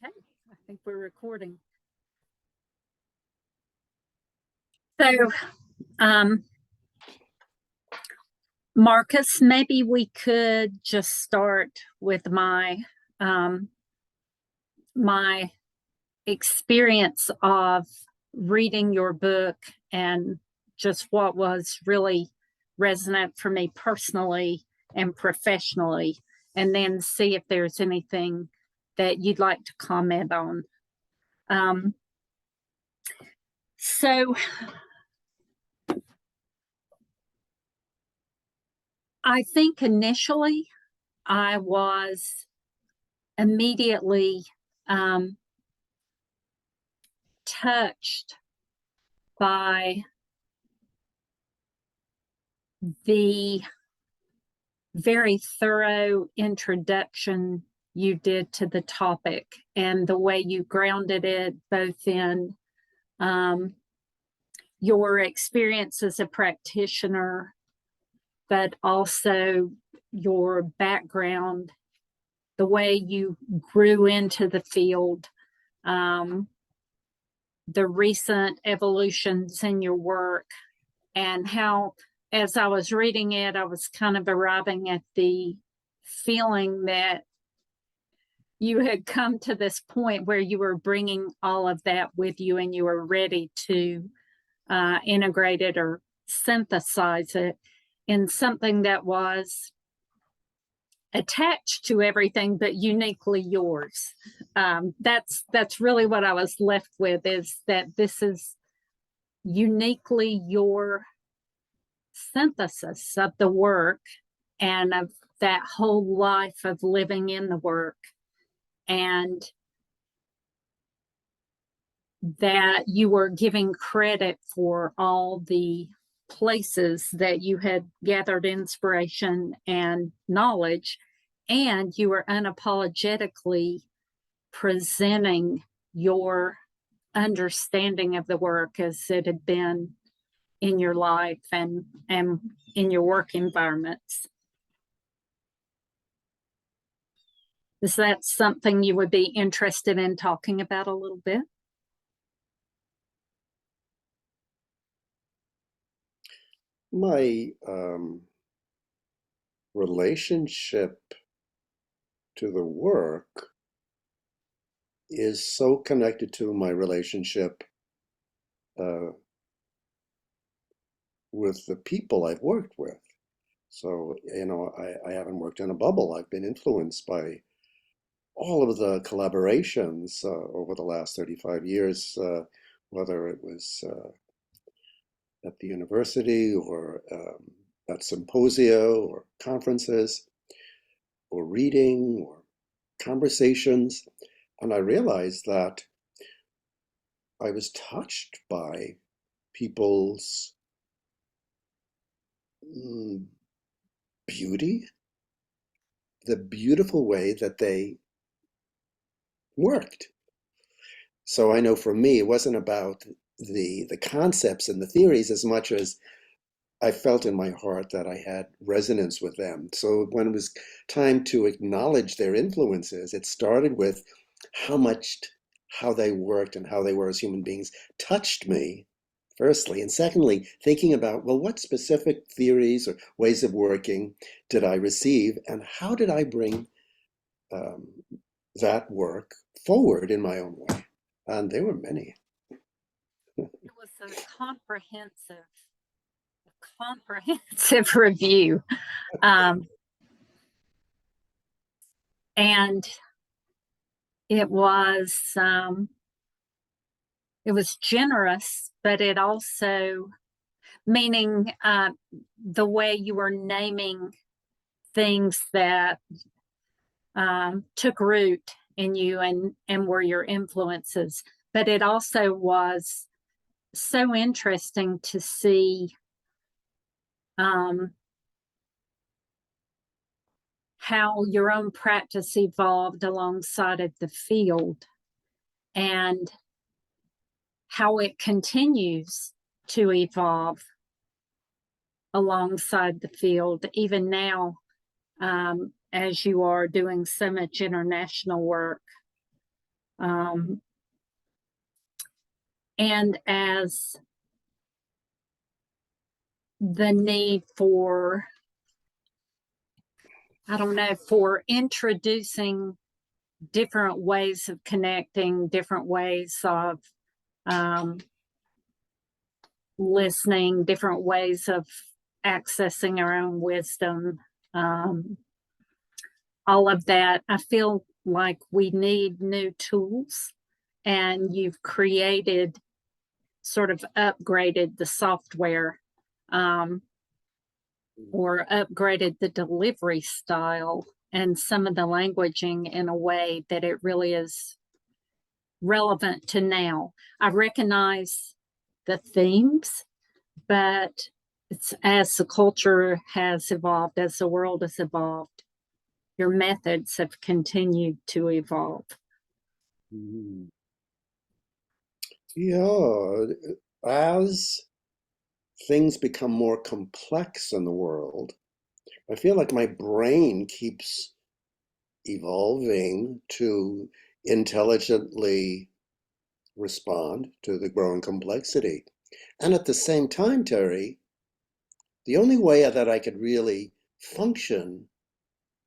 Okay, I think we're recording. So, Marcus, maybe we could just start with my my experience of reading your book and just what was really resonant for me personally and professionally, and then see if there's anything that you'd like to comment on. So I think initially I was immediately touched by the very thorough introduction you did to the topic and the way you grounded it both in your experience as a practitioner, but also your background, the way you grew into the field, the recent evolutions in your work, and how, as I was reading it, I was kind of arriving at the feeling that you had come to this point where you were bringing all of that with you and you were ready to integrate it or synthesize it in something that was attached to everything but uniquely yours. That's really what I was left with, is that this is uniquely your synthesis of the work and of that whole life of living in the work, and that you were giving credit for all the places that you had gathered inspiration and knowledge, and you were unapologetically presenting your understanding of the work as it had been in your life and in your work environments. Is that something you would be interested in talking about a little bit? My relationship to the work is so connected to my relationship with the people I've worked with. So, I haven't worked in a bubble. I've been influenced by all of the collaborations over the last 35 years, whether it was at the university or at symposia or conferences or reading or conversations. And I realized that I was touched by people's beauty, the beautiful way that they worked. So I know for me, it wasn't about the concepts and the theories as much as I felt in my heart that I had resonance with them. So when it was time to acknowledge their influences, it started with how they worked and how they were as human beings touched me, firstly. And secondly, thinking about, well, what specific theories or ways of working did I receive, and how did I bring that work forward in my own way? And there were many. It was a comprehensive review. And it was generous, but it also, meaning the way you were naming things that took root in you and were your influences. But it also was so interesting to see how your own practice evolved alongside of the field, and how it continues to evolve alongside the field, even now, as you are doing so much international work. And as the need for, I don't know, for introducing different ways of connecting, different ways of listening, different ways of accessing our own wisdom, all of that. I feel like we need new tools, and you've created, sort of upgraded the software, or upgraded the delivery style and some of the languaging in a way that it really is relevant to now. I recognize the themes, but it's as the culture has evolved, as the world has evolved, your methods have continued to evolve. Mhm. Yeah, as things become more complex in the world, I feel like my brain keeps evolving to intelligently respond to the growing complexity. And at the same time, Terry, the only way that I could really function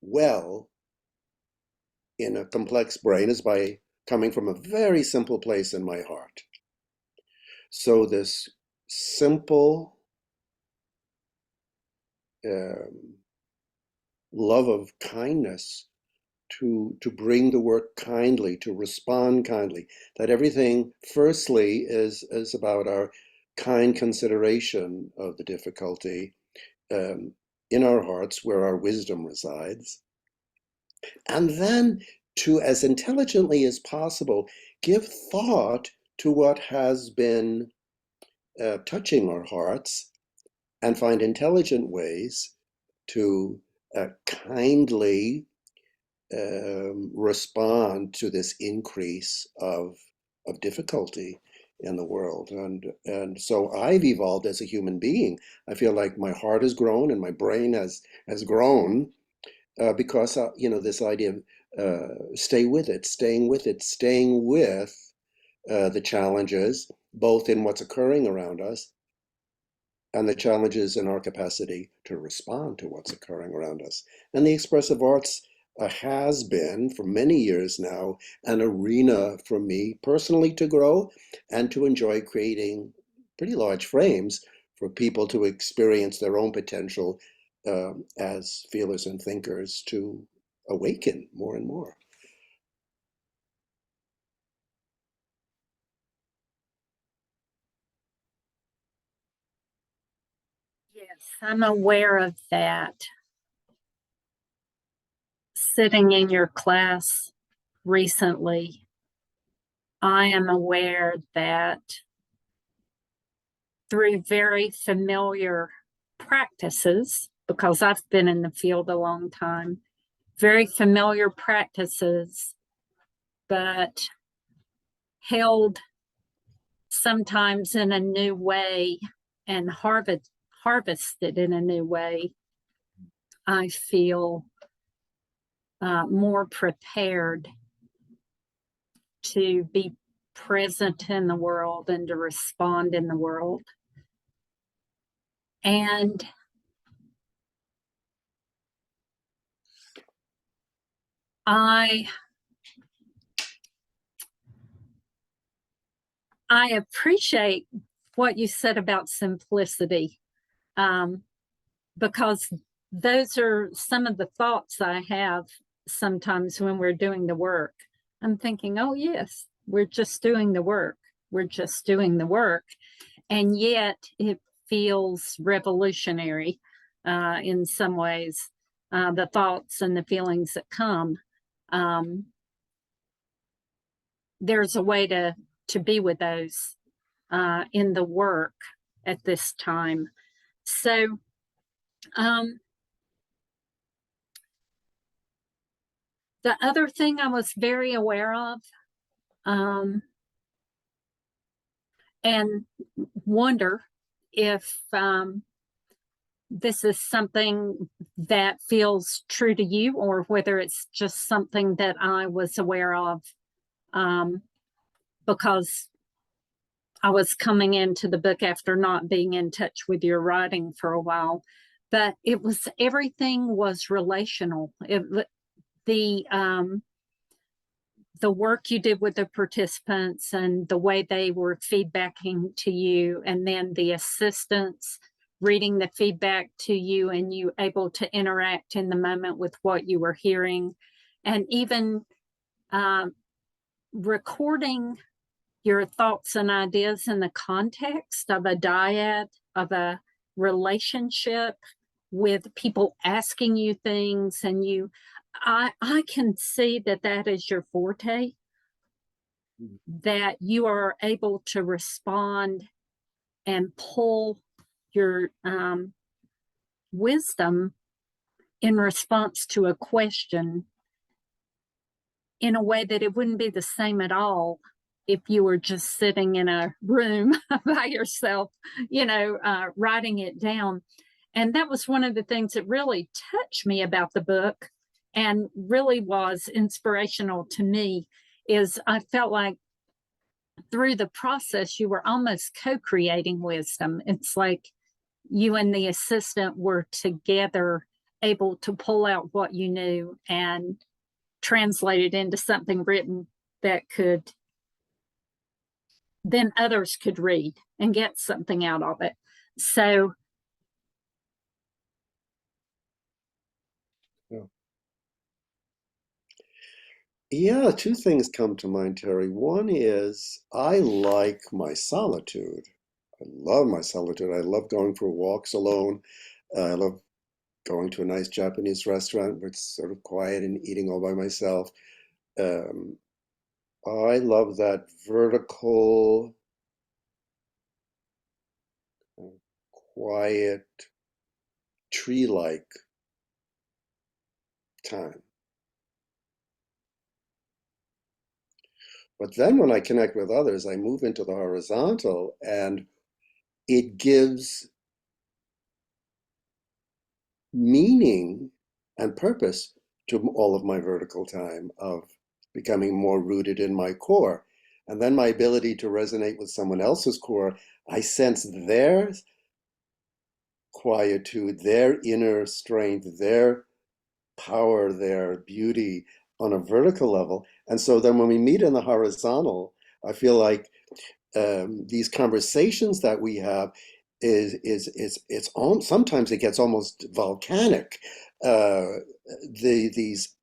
well in a complex brain is by coming from a very simple place in my heart. So this simple love of kindness, to bring the work kindly, to respond kindly, that everything firstly is about our kind consideration of the difficulty, in our hearts where our wisdom resides, and then to, as intelligently as possible, give thought to what has been touching our hearts, and find intelligent ways to kindly respond to this increase of difficulty in the world. And so I've evolved as a human being. I feel like my heart has grown and my brain has grown, because this idea of stay with it, staying with it, staying with the challenges, both in what's occurring around us and the challenges in our capacity to respond to what's occurring around us. And the expressive arts has been, for many years now, an arena for me personally to grow and to enjoy creating pretty large frames for people to experience their own potential, as feelers and thinkers, to awaken more and more. Yes, I'm aware of that. Sitting in your class recently, I am aware that through very familiar practices, because I've been in the field a long time, very familiar practices, but held sometimes in a new way and harvested in a new way, I feel more prepared to be present in the world and to respond in the world. And I appreciate what you said about simplicity, because those are some of the thoughts I have sometimes when we're doing the work. I'm thinking, oh, yes, we're just doing the work. We're just doing the work. And yet it feels revolutionary in some ways, the thoughts and the feelings that come. There's a way to be with those in the work at this time. So, the other thing I was very aware of, and wonder if this is something that feels true to you, or whether it's just something that I was aware of because I was coming into the book after not being in touch with your writing for a while. But it was, everything was relational. The work you did with the participants and the way they were feedbacking to you, and then the assistants reading the feedback to you, and you able to interact in the moment with what you were hearing, and even recording your thoughts and ideas in the context of a dyad, of a relationship with people asking you things, and I can see that that is your forte, that you are able to respond and pull your wisdom in response to a question in a way that it wouldn't be the same at all if you were just sitting in a room by yourself, writing it down. And that was one of the things that really touched me about the book and really was inspirational to me, is I felt like through the process, you were almost co-creating wisdom. It's like you and the assistant were together able to pull out what you knew and translate it into something written that could then others could read and get something out of it. So yeah, two things come to mind, Terry. One is I like my solitude. I love my solitude. I love going for walks alone. I love going to a nice Japanese restaurant where it's sort of quiet and eating all by myself. Um, I love that vertical, quiet, tree-like time. But then when I connect with others, I move into the horizontal, and it gives meaning and purpose to all of my vertical time of becoming more rooted in my core. And then my ability to resonate with someone else's core, I sense their quietude, their inner strength, their power, their beauty on a vertical level. And so then when we meet in the horizontal, I feel like these conversations that we have it's sometimes it gets almost volcanic. These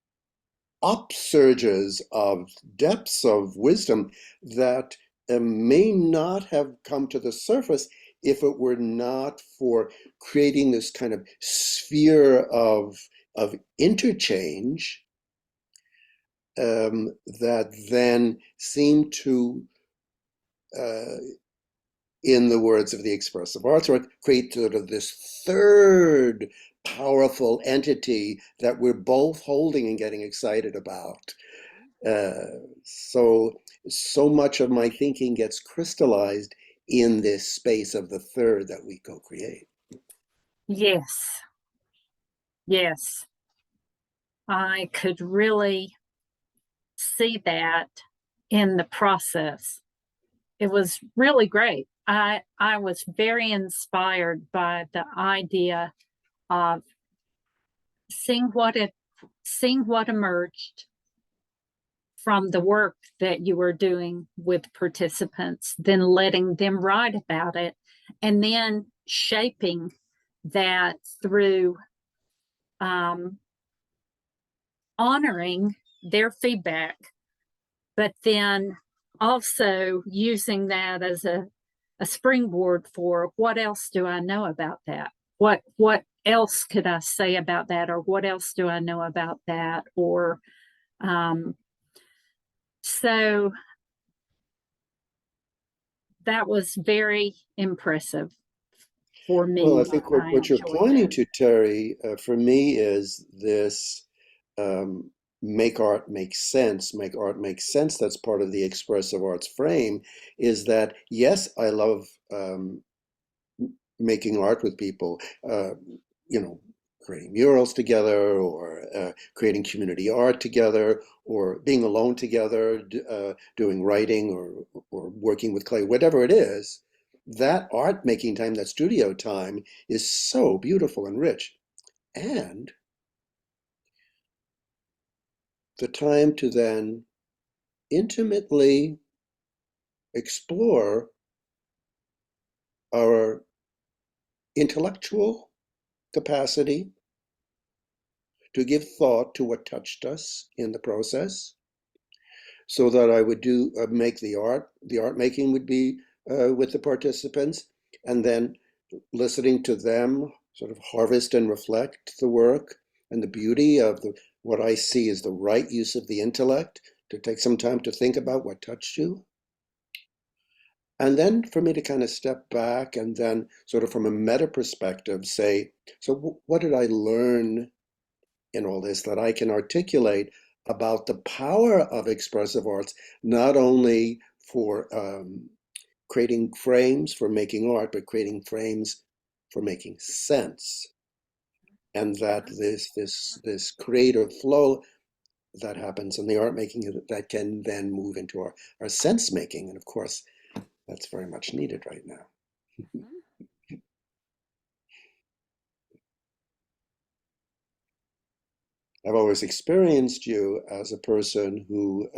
upsurges of depths of wisdom that may not have come to the surface if it were not for creating this kind of sphere of interchange that then seem to in the words of the expressive arts, or create sort of this third powerful entity that we're both holding and getting excited about. So much of my thinking gets crystallized in this space of the third that we co-create. yes, yes, I could really see that in the process. It was really great. I was very inspired by the idea of seeing seeing what emerged from the work that you were doing with participants, then letting them write about it, and then shaping that through honoring their feedback, but then also using that as a springboard for what else do I know about that? What else could I say about that? Or what else do I know about that? Or so that was very impressive for Well, I me. think I what you're enjoyed pointing it. to, Terry, for me is this um, make art make sense, make art make sense. That's part of the expressive arts frame, is that, yes, I love making art with people, you know, creating murals together or creating community art together, or being alone together, doing writing or working with clay, whatever it is, that art making time, that studio time is so beautiful and rich. And the time to then intimately explore our intellectual capacity to give thought to what touched us in the process, so that I would make the art. The art making would be with the participants, and then listening to them sort of harvest and reflect the work and the beauty of what I see as the right use of the intellect, to take some time to think about what touched you. And then for me to kind of step back and then sort of from a meta perspective say, so what did I learn in all this that I can articulate about the power of expressive arts, not only for creating frames for making art, but creating frames for making sense. And that this creative flow that happens in the art making, that can then move into our sense making. And of course, that's very much needed right now. I've always experienced you as a person who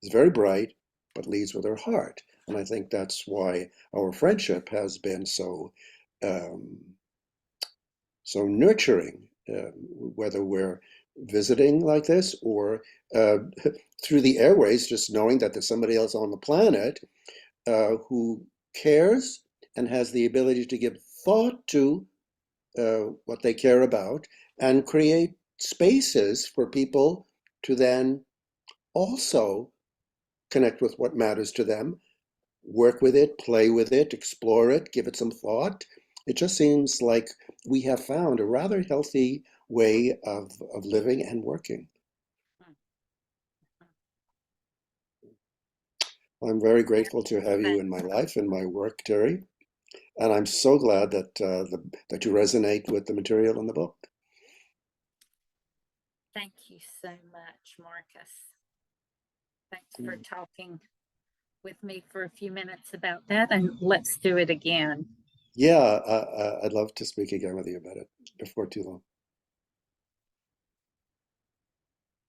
is very bright, but leads with her heart. And I think that's why our friendship has been so so nurturing, whether we're visiting like this or through the airways, just knowing that there's somebody else on the planet who cares and has the ability to give thought to what they care about and create spaces for people to then also connect with what matters to them, work with it, play with it, explore it, give it some thought. It just seems like we have found a rather healthy way of living and working. I'm very grateful to have you in my life and my work, Terri, and I'm so glad that that you resonate with the material in the book. Thank you so much, Markus. Thanks for talking with me for a few minutes about that, and let's do it again. Yeah, I'd love to speak again with you about it before too long.